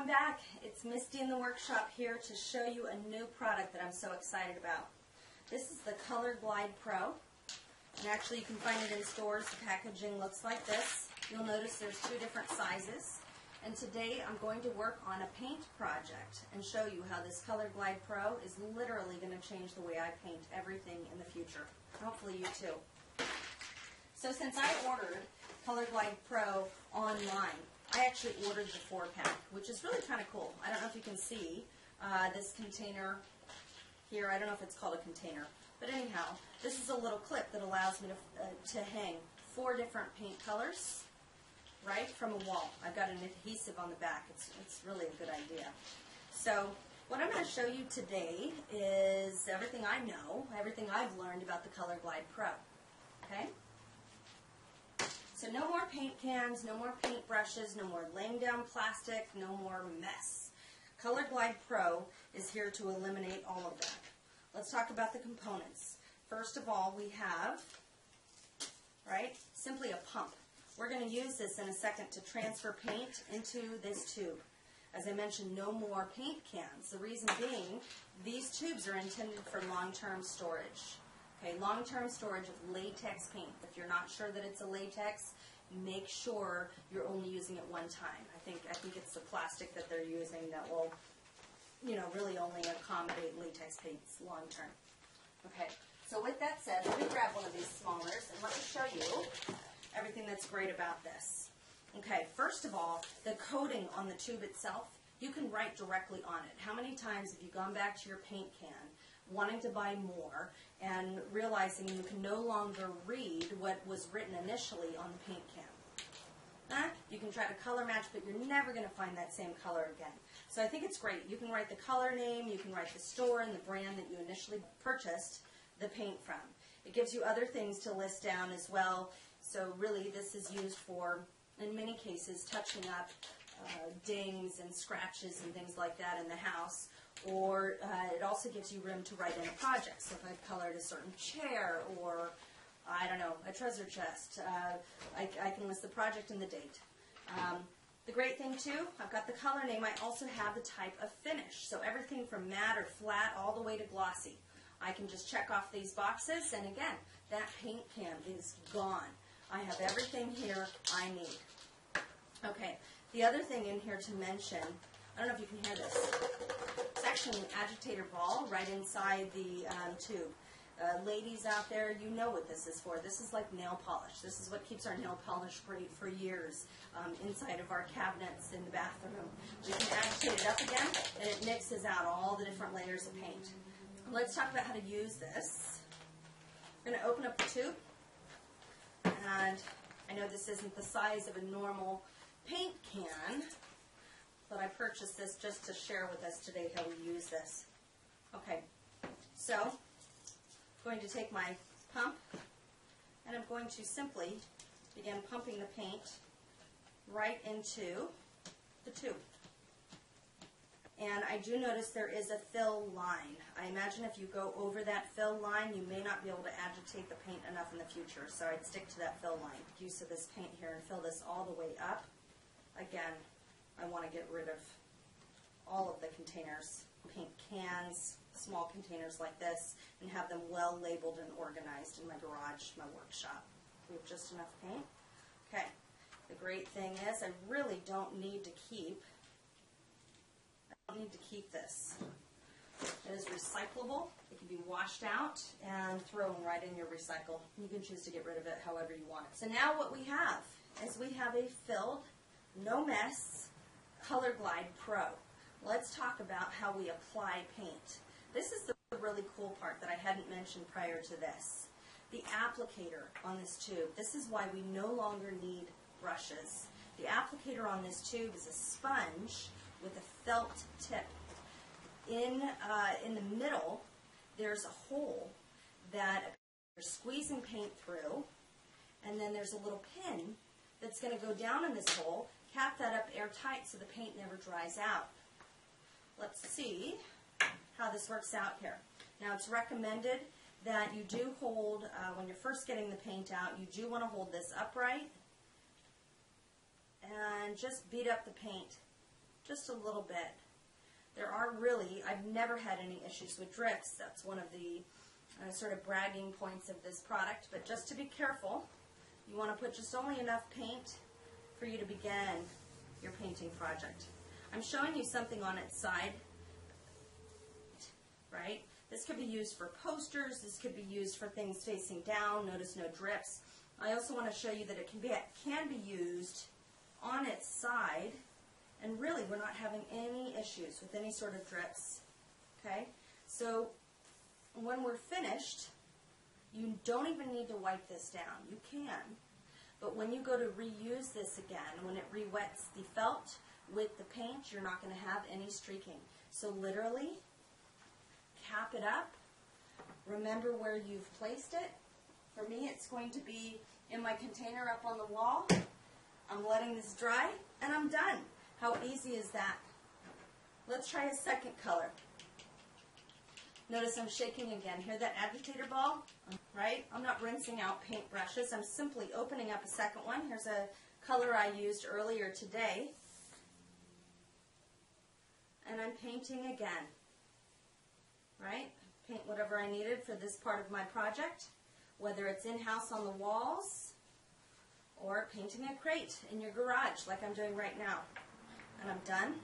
I'm back. It's Misty in the workshop here to show you a new product that I'm so excited about. This is the ColorGlide Pro, and actually you can find it in stores. The packaging looks like this. You'll notice there's two different sizes, and today I'm going to work on a paint project and show you how this ColorGlide Pro is literally going to change the way I paint everything in the future. Hopefully you too. So since I ordered ColorGlide Pro online, I actually ordered the 4-pack, which is really kind of cool. I don't know if you can see this container here. I don't know if it's called a container. But anyhow, this is a little clip that allows me to hang 4 different paint colors right from a wall. I've got an adhesive on the back. It's really a good idea. So what I'm going to show you today is everything I know, everything I've learned about the ColorGlide Pro. Okay? So no more paint cans, no more paint brushes, no more laying down plastic, no more mess. ColorGlide Pro is here to eliminate all of that. Let's talk about the components. First of all, we have, simply a pump. We're going to use this in a second to transfer paint into this tube. As I mentioned, no more paint cans. The reason being, these tubes are intended for long-term storage. Okay, long-term storage of latex paint. If you're not sure that it's a latex, make sure you're only using it one time. I think it's the plastic that they're using that will, really only accommodate latex paints long-term. Okay, so with that said, let me grab one of these smallers and let me show you everything that's great about this. Okay, first of all, the coating on the tube itself, you can write directly on it. How many times have you gone back to your paint can wanting to buy more and realizing you can no longer read what was written initially on the paint can? You can try to color match, but you're never going to find that same color again. So I think it's great. You can write the color name, you can write the store and the brand that you initially purchased the paint from. It gives you other things to list down as well. So really this is used for, in many cases, touching up dings and scratches and things like that in the house. Or it also gives you room to write in a project. So if I've colored a certain chair or, I don't know, a treasure chest, I can list the project and the date. The great thing too, I've got the color name. I also have the type of finish. So everything from matte or flat all the way to glossy. I can just check off these boxes, and again, that paint can is gone. I have everything here I need. Okay, the other thing in here to mention, I don't know if you can hear this. It's actually an agitator ball right inside the tube. Ladies out there, you know what this is for. This is like nail polish. This is what keeps our nail polish great for years inside of our cabinets in the bathroom. We can agitate it up again, and it mixes out all the different layers of paint. Let's talk about how to use this. I'm going to open up the tube, and I know this isn't the size of a normal paint can, but I purchased this just to share with us today how we use this. Okay, so I'm going to take my pump, and I'm going to simply begin pumping the paint right into the tube. And I do notice there is a fill line. I imagine if you go over that fill line, you may not be able to agitate the paint enough in the future. So I'd stick to that fill line. Use of this paint here and fill this all the way up. Again, I want to get rid of all of the containers, paint cans, small containers like this, and have them well labeled and organized in my garage, my workshop. We have just enough paint. Okay. The great thing is I really don't need to keep this. It is recyclable. It can be washed out and thrown right in your recycle. You can choose to get rid of it however you want. So now what we have is we have a filled, no mess ColorGlide Pro. Let's talk about how we apply paint. This is the really cool part that I hadn't mentioned prior to this. The applicator on this tube. This is why we no longer need brushes. The applicator on this tube is a sponge with a felt tip. In the middle, there's a hole that you're squeezing paint through, and then there's a little pin that's going to go down in this hole, cap that up airtight so the paint never dries out. Let's see how this works out here. Now it's recommended that you do hold, when you're first getting the paint out, you do want to hold this upright and just beat up the paint just a little bit. There are really, I've never had any issues with drifts. That's one of the sort of bragging points of this product. But just to be careful, you want to put just only enough paint for you to begin your painting project. I'm showing you something on its side, right? This could be used for posters. This could be used for things facing down. Notice no drips. I also want to show you that it can be used on its side, and really we're not having any issues with any sort of drips. Okay? So when we're finished, you don't even need to wipe this down. You can. But when you go to reuse this again, when it re-wets the felt with the paint, you're not going to have any streaking. So literally, cap it up. Remember where you've placed it. For me, it's going to be in my container up on the wall. I'm letting this dry, and I'm done. How easy is that? Let's try a second color. Notice I'm shaking again. Hear that agitator ball? Right? I'm not rinsing out paint brushes. I'm simply opening up a second one. Here's a color I used earlier today. And I'm painting again. Right? Paint whatever I needed for this part of my project, whether it's in-house on the walls or painting a crate in your garage like I'm doing right now. And I'm done.